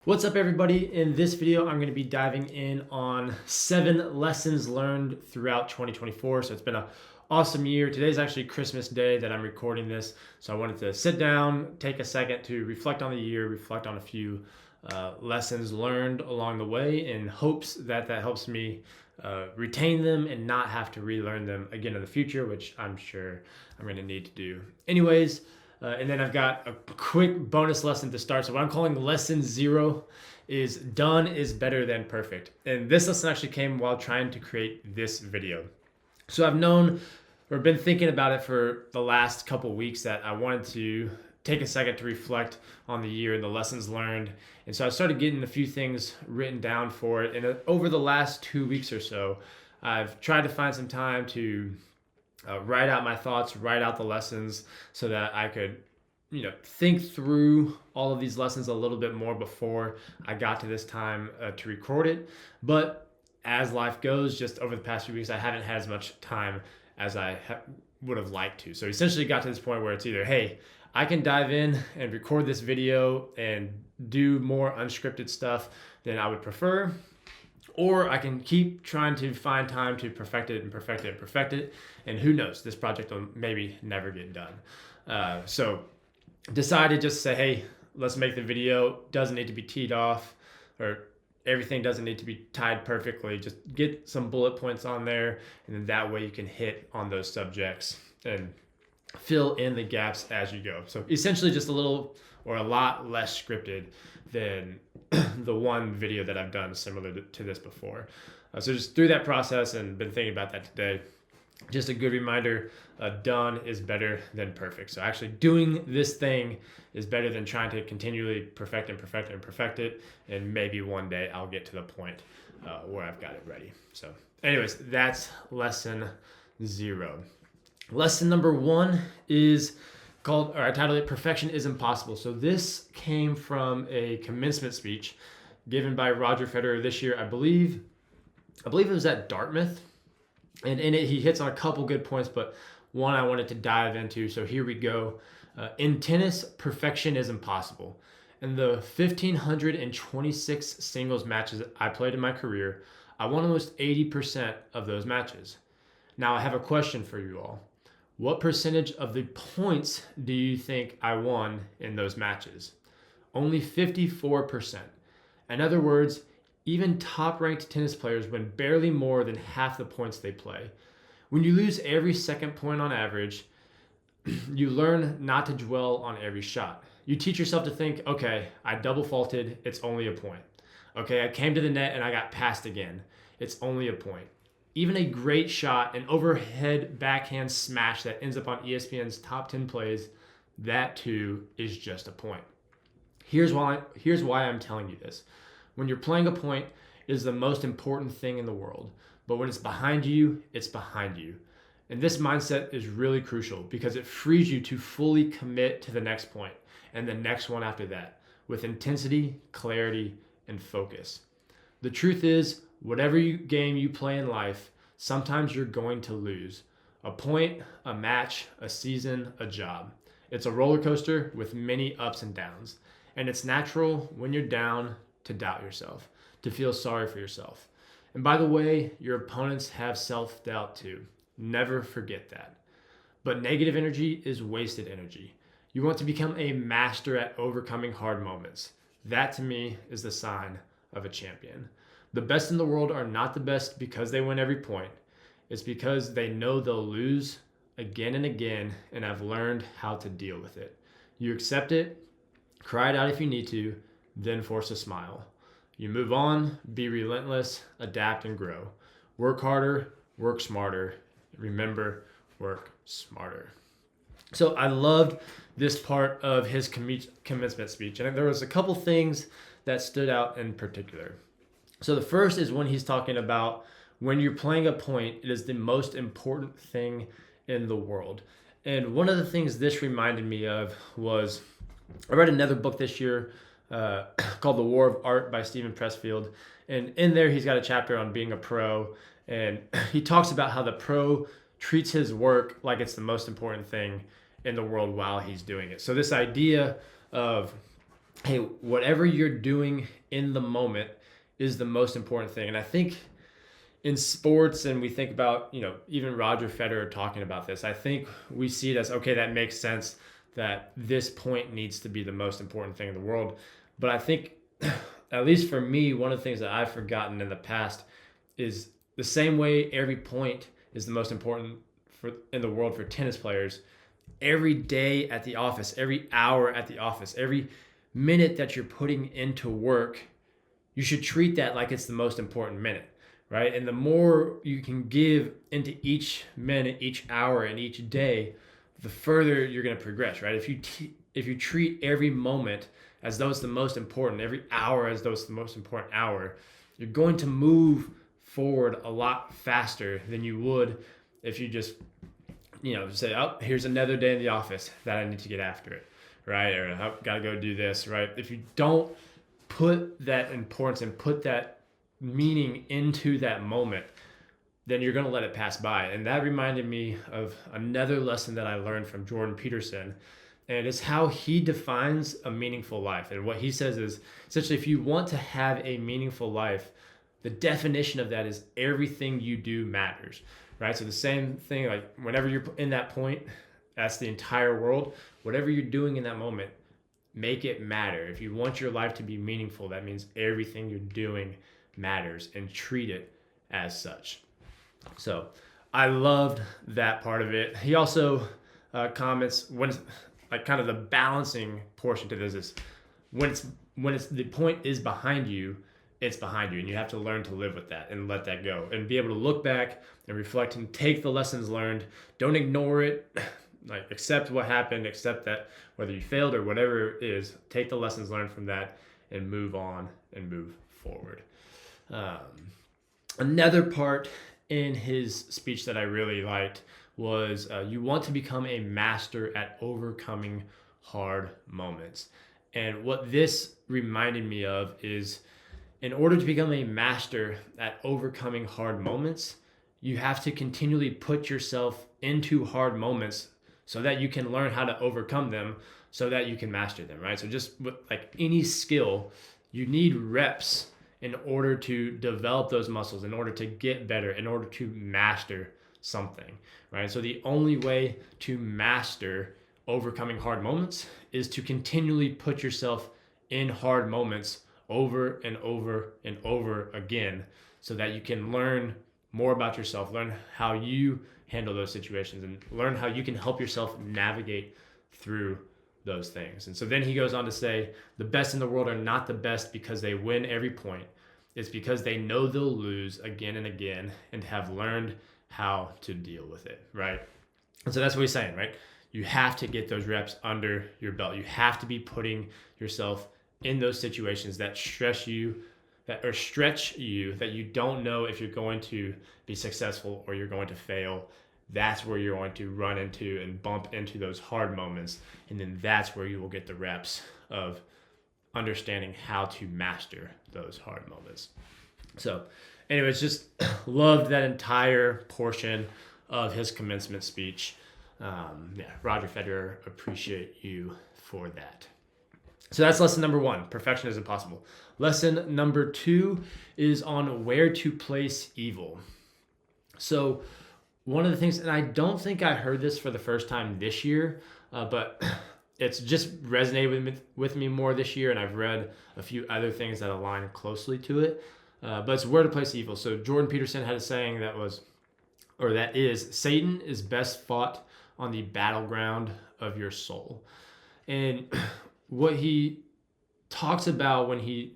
What's up, everybody? In this video, I'm going to be diving in on 7 lessons learned throughout 2024. So it's been an awesome year. Today's actually Christmas Day that I'm recording this. So I wanted to sit down, take a second to reflect on the year, reflect on a few lessons learned along the way in hopes that helps me retain them and not have to relearn them again in the future, which I'm sure I'm going to need to do. Anyways, and then I've got a quick bonus lesson to start. So what I'm calling lesson 0 is done is better than perfect. And this lesson actually came while trying to create this video. So I've known or been thinking about it for the last couple weeks that I wanted to take a second to reflect on the year and the lessons learned. And so I started getting a few things written down for it. And over the last 2 weeks or so, I've tried to find some time to write out my thoughts, write out the lessons so that I could, think through all of these lessons a little bit more before I got to this time to record it. But as life goes, just over the past few weeks, I haven't had as much time as I would have liked to. So essentially got to this point where it's either, hey, I can dive in and record this video and do more unscripted stuff than I would prefer, or I can keep trying to find time to perfect it and perfect it and perfect it. And who knows, this project will maybe never get done. So decided just to say, hey, let's make the video. Doesn't need to be teed off, or everything doesn't need to be tied perfectly. Just get some bullet points on there. And then that way you can hit on those subjects and fill in the gaps as you go. So essentially just a little or a lot less scripted than the one video that I've done similar to this before. So just through that process and been thinking about that today. Just a good reminder, done is better than perfect. So actually doing this thing is better than trying to continually perfect it. And maybe one day I'll get to the point where I've got it ready. So anyways, that's lesson 0. Lesson number 1 is called, or I titled it, Perfection is Impossible. So this came from a commencement speech given by Roger Federer this year. I believe it was at Dartmouth. And in it, he hits on a couple good points, but one I wanted to dive into. So here we go. In tennis, perfection is impossible. In the 1,526 singles matches I played in my career, I won almost 80% of those matches. Now I have a question for you all. What percentage of the points do you think I won in those matches? Only 54%. In other words, even top-ranked tennis players win barely more than half the points they play. When you lose every second point on average, you learn not to dwell on every shot. You teach yourself to think, okay, I double faulted, it's only a point. Okay, I came to the net and I got passed again. It's only a point. Even a great shot, an overhead backhand smash that ends up on ESPN's top 10 plays, that too is just a point. Here's why I'm telling you this. When you're playing a point, it is the most important thing in the world. But when it's behind you, it's behind you. And this mindset is really crucial because it frees you to fully commit to the next point and the next one after that with intensity, clarity, and focus. The truth is, whatever game you play in life, sometimes you're going to lose. A point, a match, a season, a job. It's a roller coaster with many ups and downs. And it's natural when you're down to doubt yourself, to feel sorry for yourself. And by the way, your opponents have self-doubt too. Never forget that. But negative energy is wasted energy. You want to become a master at overcoming hard moments. That to me is the sign of a champion. The best in the world are not the best because they win every point. It's because they know they'll lose again and again and have learned how to deal with it. You accept it, cry it out if you need to, then force a smile. You move on, be relentless, adapt and grow. Work harder, work smarter. Remember, work smarter. So I loved this part of his commencement speech. And there was a couple things that stood out in particular. So the first is when he's talking about when you're playing a point, it is the most important thing in the world. And one of the things this reminded me of was, I read another book this year called The War of Art by Stephen Pressfield. And in there, he's got a chapter on being a pro. And he talks about how the pro treats his work like it's the most important thing in the world while he's doing it. So this idea of hey, whatever you're doing in the moment is the most important thing. And I think in sports, and we think about, even Roger Federer talking about this, I think we see it as, okay, that makes sense that this point needs to be the most important thing in the world. But I think, at least for me, one of the things that I've forgotten in the past is the same way every point is the most important in the world for tennis players. Every day at the office, every hour at the office, every minute that you're putting into work, you should treat that like it's the most important minute, right? And the more you can give into each minute, each hour, and each day, the further you're going to progress, right? If you treat every moment as though it's the most important, every hour as though it's the most important hour, you're going to move forward a lot faster than you would if you just, say, oh, here's another day in the office that I need to get after it, right? Or I've got to go do this, right? If you don't put that importance and put that meaning into that moment, then you're going to let it pass by. And that reminded me of another lesson that I learned from Jordan Peterson. And it's how he defines a meaningful life. And what he says is, essentially, if you want to have a meaningful life, the definition of that is everything you do matters, right? So the same thing, like whenever you're in that point, that's the entire world. Whatever you're doing in that moment, make it matter. If you want your life to be meaningful, that means everything you're doing matters, and treat it as such. So I loved that part of it. He also comments when like kind of the balancing portion to this is when it's the point is behind you, it's behind you, and you have to learn to live with that and let that go and be able to look back and reflect and take the lessons learned. Don't ignore it. Like, accept what happened, accept that whether you failed or whatever it is, take the lessons learned from that and move on and move forward. Another part in his speech that I really liked was you want to become a master at overcoming hard moments. And what this reminded me of is, in order to become a master at overcoming hard moments, you have to continually put yourself into hard moments so that you can learn how to overcome them, so that you can master them, right? So just like any skill, you need reps in order to develop those muscles, in order to get better, in order to master something, right? So the only way to master overcoming hard moments is to continually put yourself in hard moments over and over and over again, so that you can learn more about yourself, learn how you handle those situations, and learn how you can help yourself navigate through those things. And so then he goes on to say, the best in the world are not the best because they win every point. It's because they know they'll lose again and again and have learned how to deal with it, right? And so that's what he's saying, right? You have to get those reps under your belt. You have to be putting yourself in those situations that stretch you, that you don't know if you're going to be successful or you're going to fail. That's where you're going to run into and bump into those hard moments. And then that's where you will get the reps of understanding how to master those hard moments. So anyways, just loved that entire portion of his commencement speech. Roger Federer, appreciate you for that. So that's lesson number 1, perfection is impossible. Lesson number 2 is on where to place evil. So one of the things, and I don't think I heard this for the first time this year, but it's just resonated with me more this year, and I've read a few other things that align closely to it. But it's where to place evil. So Jordan Peterson had a saying that is, Satan is best fought on the battleground of your soul. And what he talks about when he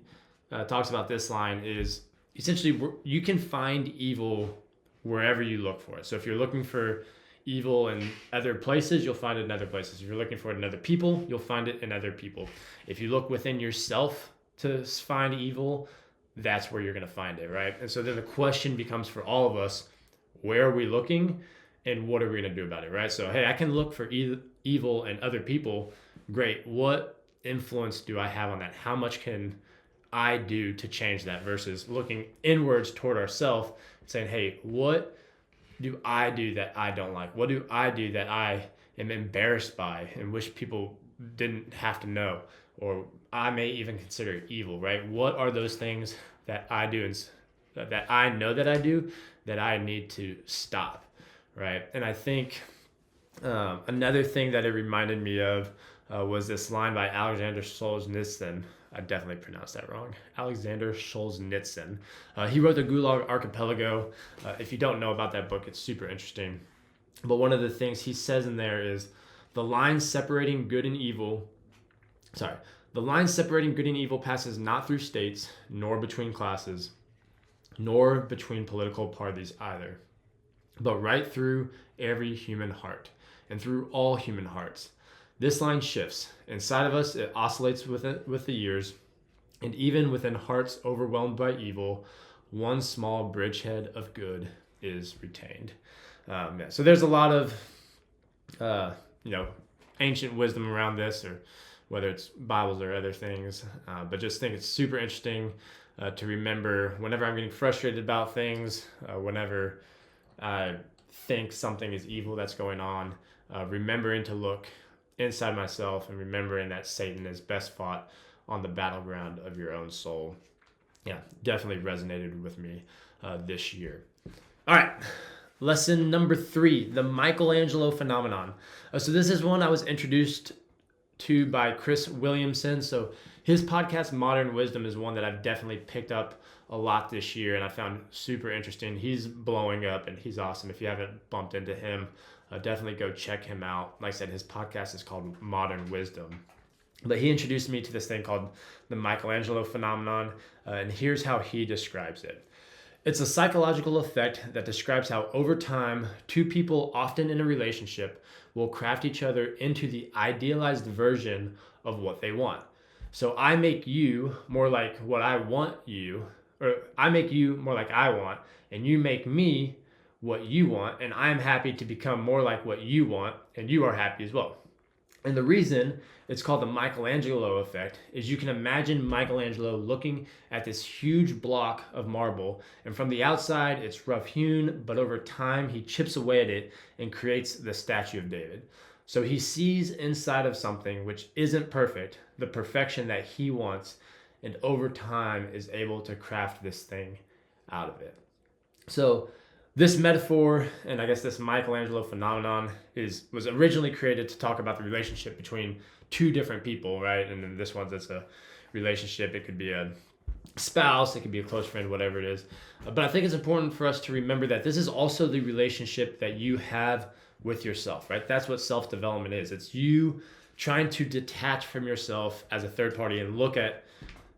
talks about this line is essentially you can find evil wherever you look for it. So if you're looking for evil in other places, you'll find it in other places. If you're looking for it in other people, you'll find it in other people. If you look within yourself to find evil, that's where you're going to find it, right? And so then the question becomes for all of us, where are we looking and what are we going to do about it, right? So, hey, I can look for evil in other people. Great. What influence do I have on that? How much can I do to change that, versus looking inwards toward ourselves and saying, hey, what do I do that I don't like? What do I do that I am embarrassed by and wish people didn't have to know? Or I may even consider evil, right? What are those things that I do and that I know that I do that I need to stop, right? And I think another thing that it reminded me of was this line by Alexander Solzhenitsyn. I definitely pronounced that wrong. Alexander Solzhenitsyn. He wrote the Gulag Archipelago. If you don't know about that book, it's super interesting. But one of the things he says in there is the line separating good and evil. The line separating good and evil passes not through states, nor between classes, nor between political parties either, but right through every human heart and through all human hearts. This line shifts. Inside of us, it oscillates with the years, and even within hearts overwhelmed by evil, one small bridgehead of good is retained. So there's a lot of, ancient wisdom around this, or whether it's Bibles or other things, but just think it's super interesting to remember whenever I'm getting frustrated about things, whenever I think something is evil that's going on, remembering to look inside myself and remembering that Satan is best fought on the battleground of your own soul. Yeah, definitely resonated with me this year. All right, lesson number 3, the Michelangelo Phenomenon. So this is one I was introduced to by Chris Williamson. So his podcast, Modern Wisdom, is one that I've definitely picked up a lot this year and I found super interesting. He's blowing up and he's awesome. If you haven't bumped into him, definitely go check him out. Like I said, his podcast is called Modern Wisdom. But he introduced me to this thing called the Michelangelo Phenomenon, and here's how he describes it. It's a psychological effect that describes how over time, two people often in a relationship will craft each other into the idealized version of what they want. So I make you more like what I want you, or I make you more like I want, and you make me what you want, and I'm happy to become more like what you want, and you are happy as well. And the reason it's called the Michelangelo effect is you can imagine Michelangelo looking at this huge block of marble, and from the outside it's rough hewn, but over time he chips away at it and creates the statue of David. So he sees inside of something which isn't perfect, the perfection that he wants, and over time is able to craft this thing out of it. So this metaphor, and I guess this Michelangelo phenomenon, was originally created to talk about the relationship between two different people, right? And then this one's it's a relationship. It could be a spouse, it could be a close friend, whatever it is. But I think it's important for us to remember that this is also the relationship that you have with yourself, right? That's what self-development is. It's you trying to detach from yourself as a third party and look at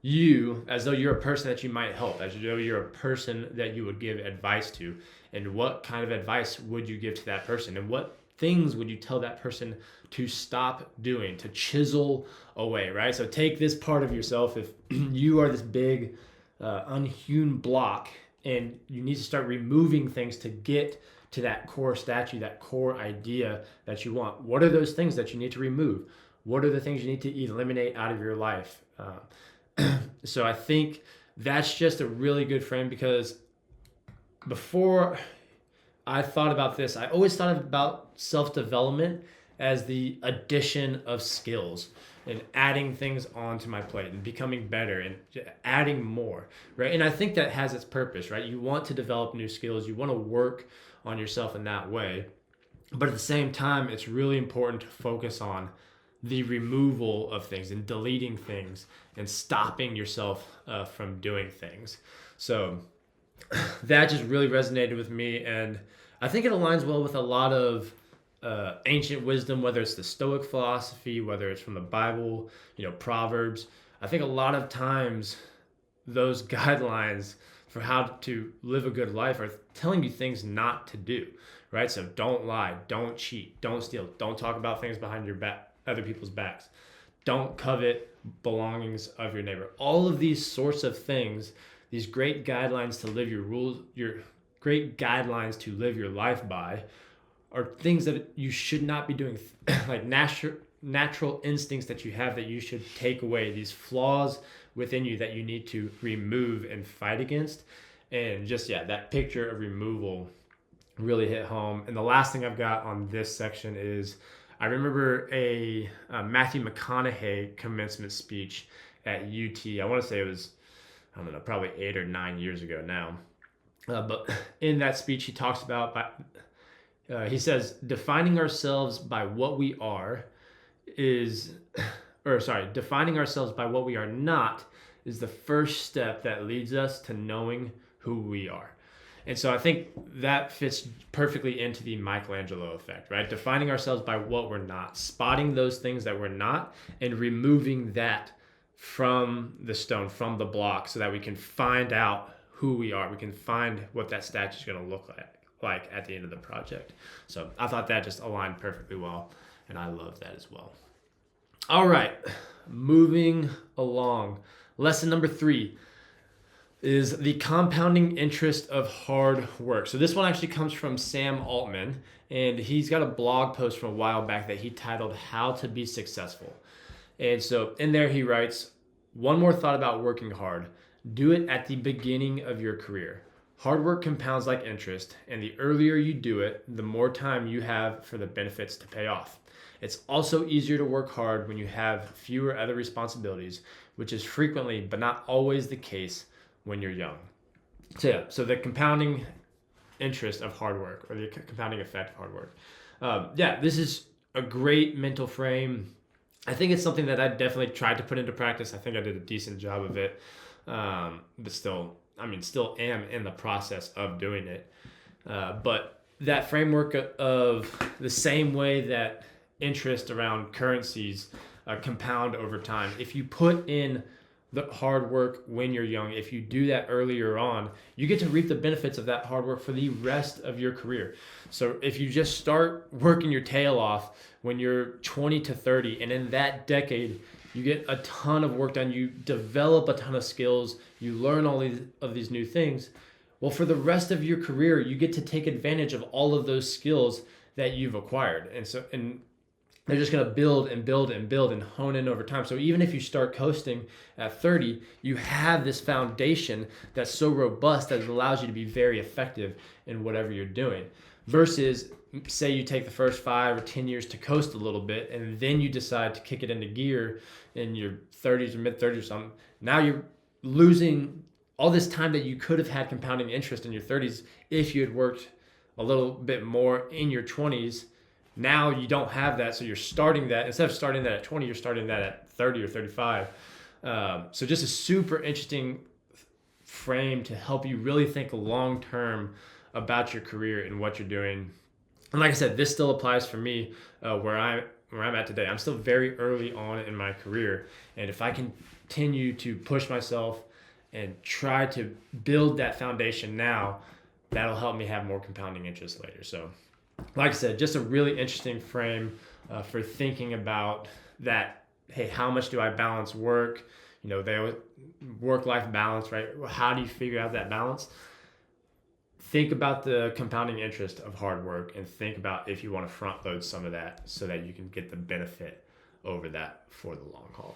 you as though you're a person that you might help, as though you're a person that you would give advice to. And what kind of advice would you give to that person? And what things would you tell that person to stop doing, to chisel away, right? So take this part of yourself. If you are this big unhewn block and you need to start removing things to get to that core statue, that core idea that you want, what are those things that you need to remove? What are the things you need to eliminate out of your life? So I think that's just a really good frame, because before I thought about this, I always thought about self-development as the addition of skills and adding things onto my plate and becoming better and adding more, right? And I think that has its purpose, right? You want to develop new skills. You want to work on yourself in that way. But at the same time, it's really important to focus on the removal of things and deleting things and stopping yourself from doing things. So that just really resonated with me, and I think it aligns well with a lot of ancient wisdom, whether it's the Stoic philosophy, whether it's from the Bible, Proverbs. I think a lot of times those guidelines for how to live a good life are telling you things not to do, right? So don't lie, don't cheat, don't steal, don't talk about things behind your back, other people's backs. Don't covet belongings of your neighbor. All of these sorts of things, these great guidelines to live your great guidelines to live your life by, are things that you should not be doing, like natural instincts that you have that you should take away, these flaws within you that you need to remove and fight against. And just, that picture of removal really hit home. And the last thing I've got on this section is I remember a Matthew McConaughey commencement speech at UT. I want to say it was, I don't know, probably 8 or 9 years ago now. But in that speech, he talks about, he says, defining ourselves by what we are is, or sorry, defining ourselves by what we are not is the first step that leads us to knowing who we are. And so I think that fits perfectly into the Michelangelo effect, right? Defining ourselves by what we're not, spotting those things that we're not, and removing that from the stone, from the block, so that we can find out who we are. We can find what that statue is going to look like at the end of the project. So I thought that just aligned perfectly well, and I love that as well. All right, moving along. Lesson number 3 is the compounding interest of hard work. So this one actually comes from Sam Altman, and he's got a blog post from a while back that he titled How to Be Successful. And so in there he writes, one more thought about working hard. Do it at the beginning of your career. Hard work compounds like interest, and the earlier you do it, the more time you have for the benefits to pay off. It's also easier to work hard when you have fewer other responsibilities, which is frequently, but not always the case when you're young. So yeah, so the compounding interest of hard work, or the compounding effect of hard work. This is a great mental frame. I think it's something that I definitely tried to put into practice. I think I did a decent job of it, but still am in the process of doing it. But that framework of the same way that interest around currencies compound over time. If you put in the hard work when you're young, if you do that earlier on, you get to reap the benefits of that hard work for the rest of your career. So if you just start working your tail off when you're 20 to 30, and in that decade, you get a ton of work done, you develop a ton of skills, you learn all of these new things. Well, for the rest of your career, you get to take advantage of all of those skills that you've acquired. And they're just going to build and build and build and hone in over time. So even if you start coasting at 30, you have this foundation that's so robust that it allows you to be very effective in whatever you're doing. Versus, say you take the first 5 or 10 years to coast a little bit, and then you decide to kick it into gear in your 30s or mid 30s or something. Now you're losing all this time that you could have had compounding interest in your 30s if you had worked a little bit more in your 20s. Now you don't have that, so you're starting that. Instead of starting that at 20, you're starting that at 30 or 35. So just a super interesting frame to help you really think long-term about your career and what you're doing. And like I said, this still applies for me where I'm at today. I'm still very early on in my career. And if I continue to push myself and try to build that foundation now, that'll help me have more compounding interest later. So like I said, just a really interesting frame for thinking about that. Hey, how much do I balance work? Work-life balance, right? How do you figure out that balance? Think about the compounding interest of hard work, and think about if you want to front load some of that so that you can get the benefit over that for the long haul.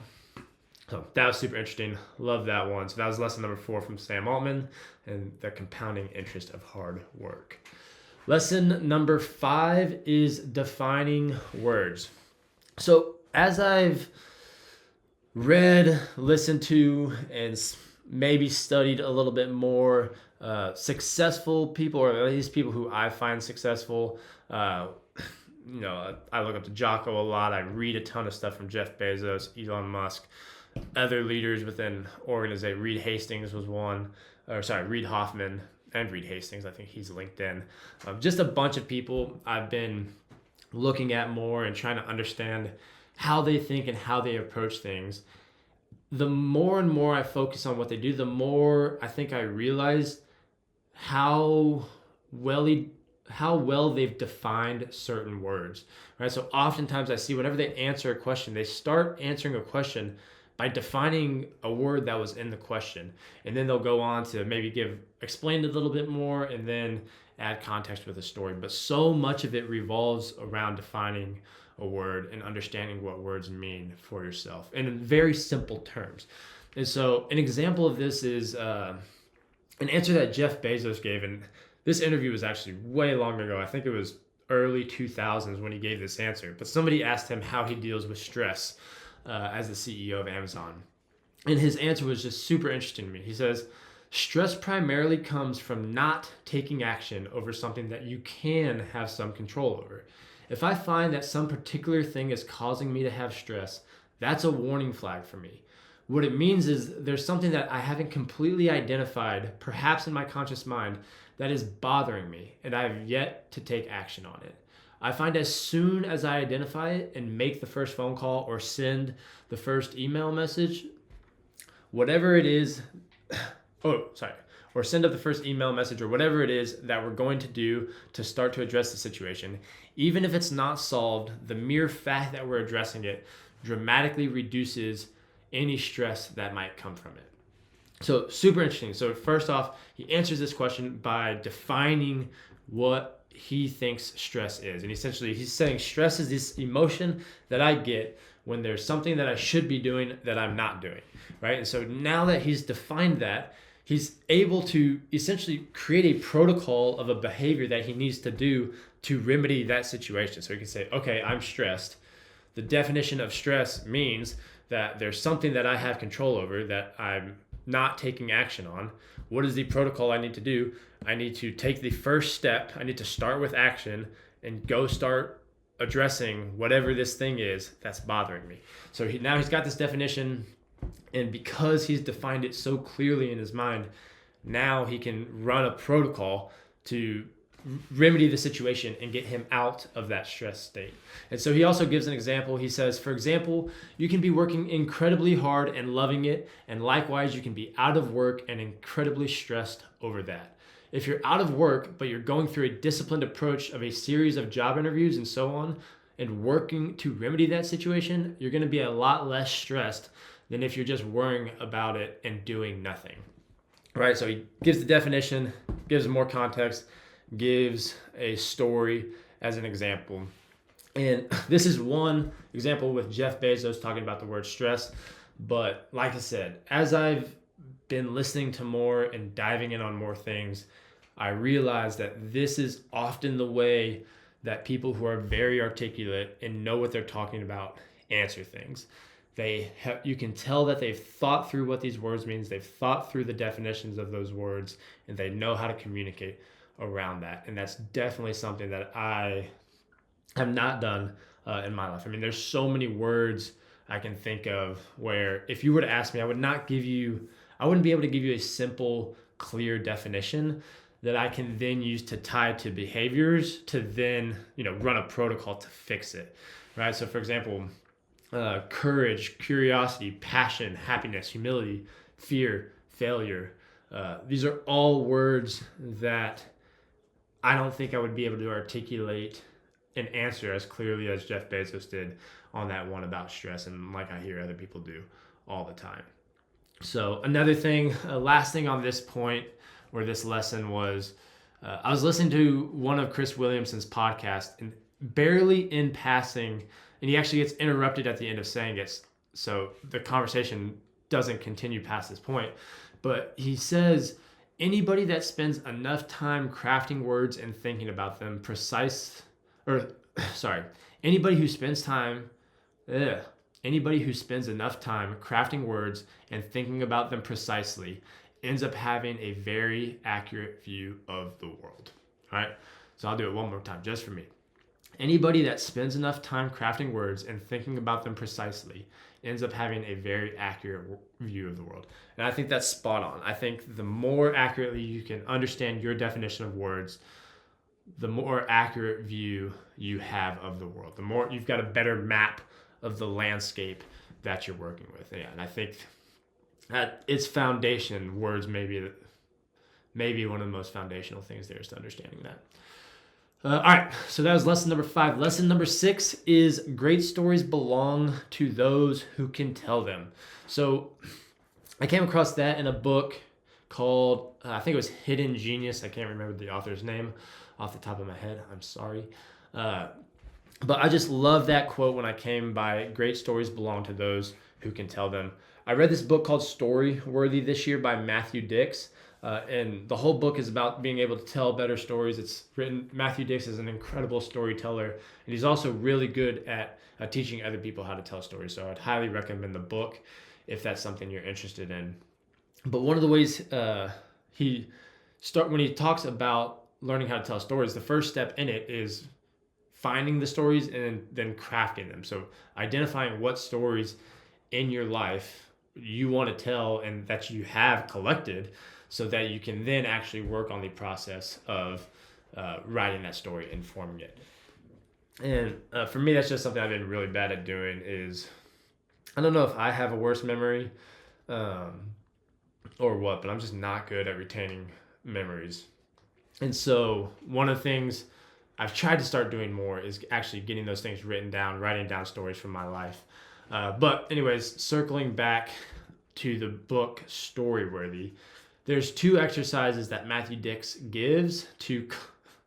So that was super interesting. Love that one. So that was lesson number 4 from Sam Altman, and the compounding interest of hard work. Lesson number 5 is defining words. So as I've read, listened to, and maybe studied a little bit more successful people, or at least people who I find successful, I look up to Jocko a lot. I read a ton of stuff from Jeff Bezos, Elon Musk, other leaders within organization. Reed Hastings was one, Reid Hoffman, and Reed Hastings. I think he's LinkedIn. Just a bunch of people I've been looking at more and trying to understand how they think and how they approach things. The more and more I focus on what they do, the more I think I realize how well they've defined certain words, right? So oftentimes I see whenever they answer a question, they start answering a question by defining a word that was in the question. And then they'll go on to maybe explain it a little bit more and then add context with a story. But so much of it revolves around defining a word and understanding what words mean for yourself in very simple terms. And so an example of this is an answer that Jeff Bezos gave. And this interview was actually way long ago. I think it was early 2000s when he gave this answer. But somebody asked him how he deals with stress as the CEO of Amazon. And his answer was just super interesting to me. He says, stress primarily comes from not taking action over something that you can have some control over. If I find that some particular thing is causing me to have stress, that's a warning flag for me. What it means is there's something that I haven't completely identified, perhaps in my conscious mind, that is bothering me, and I have yet to take action on it. I find as soon as I identify it and make the first phone call or send the first email message, whatever it is, or send up the first email message or whatever it is that we're going to do to start to address the situation, even if it's not solved, the mere fact that we're addressing it dramatically reduces any stress that might come from it. So super interesting. So first off, he answers this question by defining what he thinks stress is. And essentially he's saying stress is this emotion that I get when there's something that I should be doing that I'm not doing, right? And so now that he's defined that, he's able to essentially create a protocol of a behavior that he needs to do to remedy that situation. So he can say, okay, I'm stressed. The definition of stress means that there's something that I have control over that I'm not taking action on. What is the protocol I need to do? I need to take the first step. I need to start with action and go start addressing whatever this thing is that's bothering me. So now he's got this definition, and because he's defined it so clearly in his mind, now he can run a protocol to remedy the situation and get him out of that stress state. And so he also gives an example. He says, for example, you can be working incredibly hard and loving it, and likewise you can be out of work and incredibly stressed over that. If you're out of work, but you're going through a disciplined approach of a series of job interviews and so on, and working to remedy that situation, you're going to be a lot less stressed than if you're just worrying about it and doing nothing. Right? So he gives the definition, gives more context, gives a story as an example. And this is one example with Jeff Bezos talking about the word stress. But like I said, as I've been listening to more and diving in on more things, I realize that this is often the way that people who are very articulate and know what they're talking about answer things. You can tell that they've thought through what these words means. They've thought through the definitions of those words, and they know how to communicate around that. And that's definitely something that I have not done in my life. I mean, there's so many words I can think of where if you were to ask me, I wouldn't be able to give you a simple, clear definition that I can then use to tie to behaviors to then, run a protocol to fix it, right? So for example, courage, curiosity, passion, happiness, humility, fear, failure. These are all words that I don't think I would be able to articulate an answer as clearly as Jeff Bezos did on that one about stress, and like I hear other people do all the time. So another thing, last thing on this point or this lesson was, I was listening to one of Chris Williamson's podcasts, and barely in passing, and he actually gets interrupted at the end of saying it, so the conversation doesn't continue past this point. But he says, anybody that spends enough time crafting words and thinking about them anybody who spends enough time crafting words and thinking about them precisely ends up having a very accurate view of the world. All right, so I'll do it one more time just for me. Anybody that spends enough time crafting words and thinking about them precisely ends up having a very accurate view of the world. And I think that's spot on. I think the more accurately you can understand your definition of words, the more accurate view you have of the world. The more you've got a better map of the landscape that you're working with. Yeah, and I think at its foundation, words may be one of the most foundational things there is to understanding that. All right, so that was lesson number 5. Lesson number 6 is great stories belong to those who can tell them. So I came across that in a book called, I think it was Hidden Genius. I can't remember the author's name off the top of my head. I'm sorry. But I just love that quote when I came by, great stories belong to those who can tell them. I read this book called Story Worthy this year by Matthew Dix. And the whole book is about being able to tell better stories. It's written, Matthew Dix is an incredible storyteller, and he's also really good at teaching other people how to tell stories. So I'd highly recommend the book if that's something you're interested in. But one of the ways when he talks about learning how to tell stories, the first step in it is finding the stories and then crafting them. So identifying what stories in your life you want to tell and that you have collected, so that you can then actually work on the process of writing that story and forming it. And for me, that's just something I've been really bad at doing. Is I don't know if I have a worse memory or what, but I'm just not good at retaining memories. And so one of the things I've tried to start doing more is actually getting those things written down, writing down stories from my life. But anyways, circling back to the book Storyworthy, there's 2 exercises that Matthew Dix gives to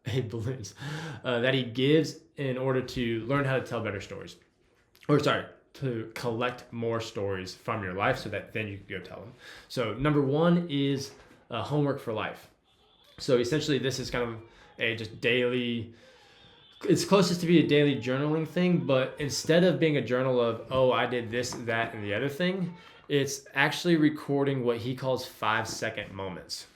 that he gives in order to learn how to tell better stories. To collect more stories from your life so that then you can go tell them. So number 1 is homework for life. So essentially this is kind of a just daily, it's closest to be a daily journaling thing, but instead of being a journal of, oh, I did this, that, and the other thing, it's actually recording what he calls 5-second moments.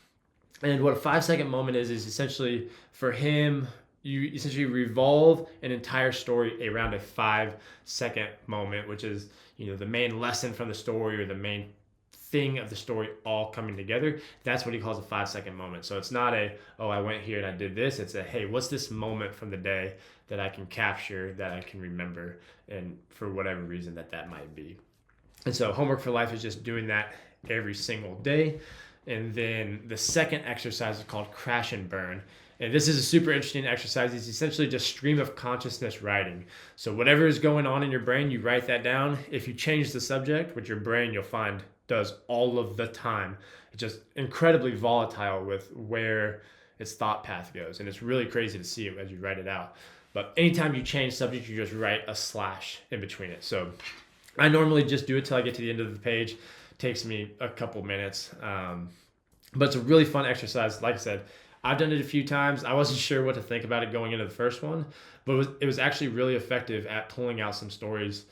And what a 5-second moment is essentially, for him, you essentially revolve an entire story around a 5-second moment, which is, the main lesson from the story or the main thing of the story all coming together. That's what he calls a 5-second moment. So it's not I went here and I did this. It's hey, what's this moment from the day that I can capture, that I can remember, and for whatever reason that might be. And so homework for life is just doing that every single day. And then the second exercise is called crash and burn. And this is a super interesting exercise. It's essentially just stream of consciousness writing. So whatever is going on in your brain, you write that down. If you change the subject, which your brain, you'll find, does all of the time, it's just incredibly volatile with where its thought path goes. And it's really crazy to see it as you write it out. But anytime you change subject, you just write a slash in between it. So I normally just do it till I get to the end of the page. It takes me a couple minutes. But it's a really fun exercise. Like I said, I've done it a few times. I wasn't sure what to think about it going into the first one, but it was actually really effective at pulling out some stories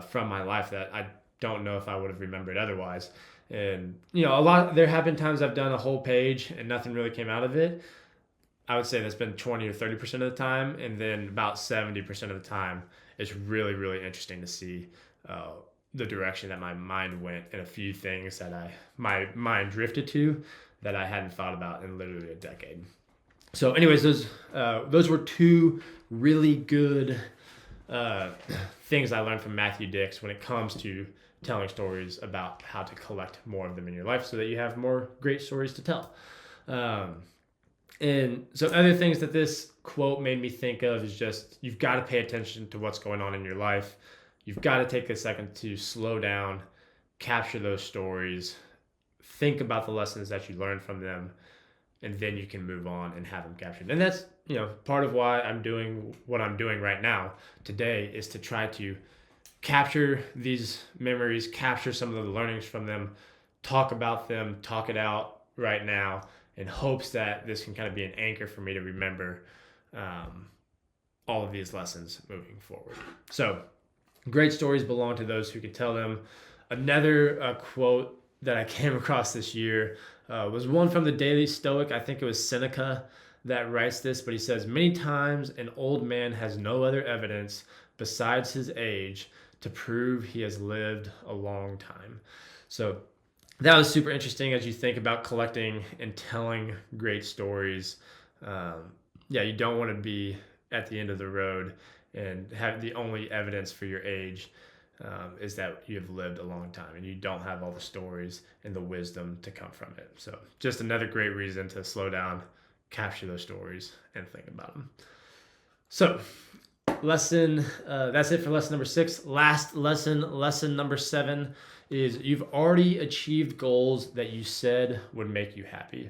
from my life that I don't know if I would have remembered otherwise. And, there have been times I've done a whole page and nothing really came out of it. I would say that's been 20 or 30% of the time. And then about 70% of the time, it's really, really interesting to see the direction that my mind went and a few things that my mind drifted to that I hadn't thought about in literally a decade. So anyways, those were 2 really good things I learned from Matthew Dix when it comes to telling stories, about how to collect more of them in your life so that you have more great stories to tell. And so other things that this quote made me think of is just, you've got to pay attention to what's going on in your life. You've got to take a second to slow down, capture those stories, think about the lessons that you learned from them, and then you can move on and have them captured. And that's, part of why I'm doing what I'm doing right now today, is to try to capture these memories, capture some of the learnings from them, talk about them, talk it out right now, in hopes that this can kind of be an anchor for me to remember all of these lessons moving forward. So great stories belong to those who can tell them. Another quote that I came across this year was one from the Daily Stoic. I think it was Seneca that writes this, but he says, "Many times an old man has no other evidence besides his age to prove he has lived a long time." So that was super interesting as you think about collecting and telling great stories. You don't want to be at the end of the road and have the only evidence for your age is that you have lived a long time and you don't have all the stories and the wisdom to come from it. So just another great reason to slow down, capture those stories, and think about them. So that's it for lesson number 6. Last lesson number 7 is, you've already achieved goals that you said would make you happy.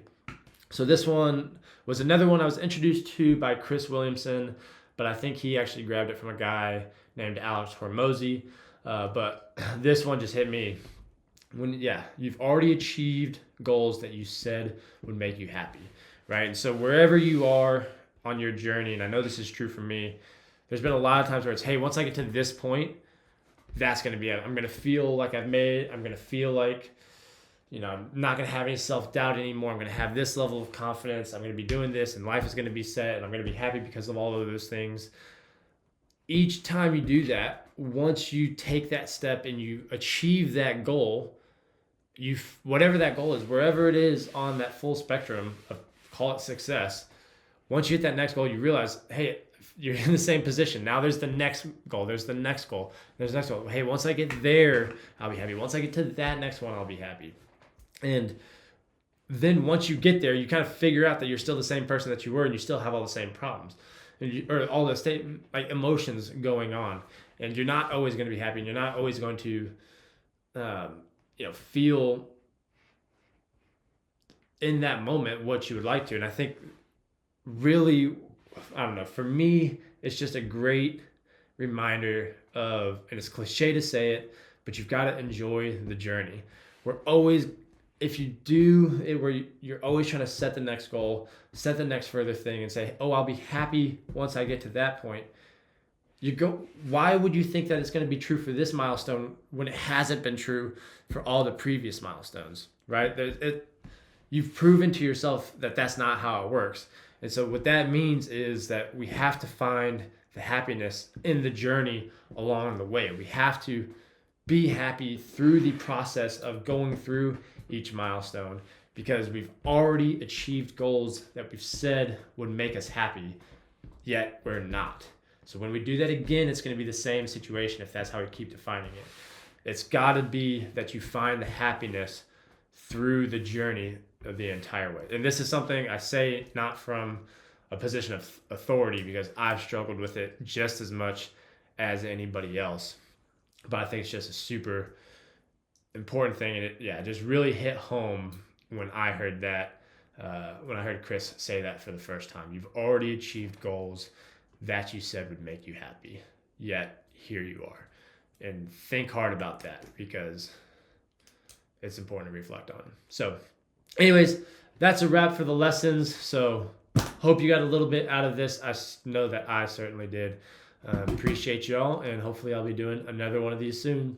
So this one was another one I was introduced to by Chris Williamson, but I think he actually grabbed it from a guy named Alex Hormozy. But this one just hit me. You've already achieved goals that you said would make you happy, right? And so wherever you are on your journey, and I know this is true for me, there's been a lot of times where it's, hey, once I get to this point, that's going to be it. I'm going to feel like I've made it. I'm going to feel like, I'm not going to have any self-doubt anymore. I'm going to have this level of confidence. I'm going to be doing this, and life is going to be set, and I'm going to be happy because of all of those things. Each time you do that, once you take that step and you achieve that goal, whatever that goal is, wherever it is on that full spectrum of, call it success, once you hit that next goal, you realize, hey, you're in the same position. Now there's the next goal. There's the next goal. There's the next goal. Hey, once I get there, I'll be happy. Once I get to that next one, I'll be happy. And then once you get there, you kind of figure out that you're still the same person that you were, and you still have all the same problems, or all the emotions going on. And you're not always going to be happy, and you're not always going to, feel in that moment what you would like to. And I think really, I don't know, for me, it's just a great reminder of, and it's cliche to say it, but you've got to enjoy the journey. If you do it where you're always trying to set the next goal, set the next further thing, and say, oh, I'll be happy once I get to that point, why would you think that it's going to be true for this milestone when it hasn't been true for all the previous milestones, right? You've proven to yourself that that's not how it works. And so what that means is that we have to find the happiness in the journey along the way. We have to be happy through the process of going through each milestone, because we've already achieved goals that we've said would make us happy, yet we're not. So when we do that again, it's going to be the same situation if that's how we keep defining it. It's got to be that you find the happiness through the journey of the entire way. And this is something I say not from a position of authority, because I've struggled with it just as much as anybody else. But I think it's just a super important thing. And it just really hit home when I heard that, when I heard Chris say that for the first time. You've already achieved goals that you said would make you happy, yet here you are. And think hard about that, because it's important to reflect on. So anyways, that's a wrap for the lessons. So hope you got a little bit out of this. I know that I certainly did. Appreciate y'all, and hopefully I'll be doing another one of these soon.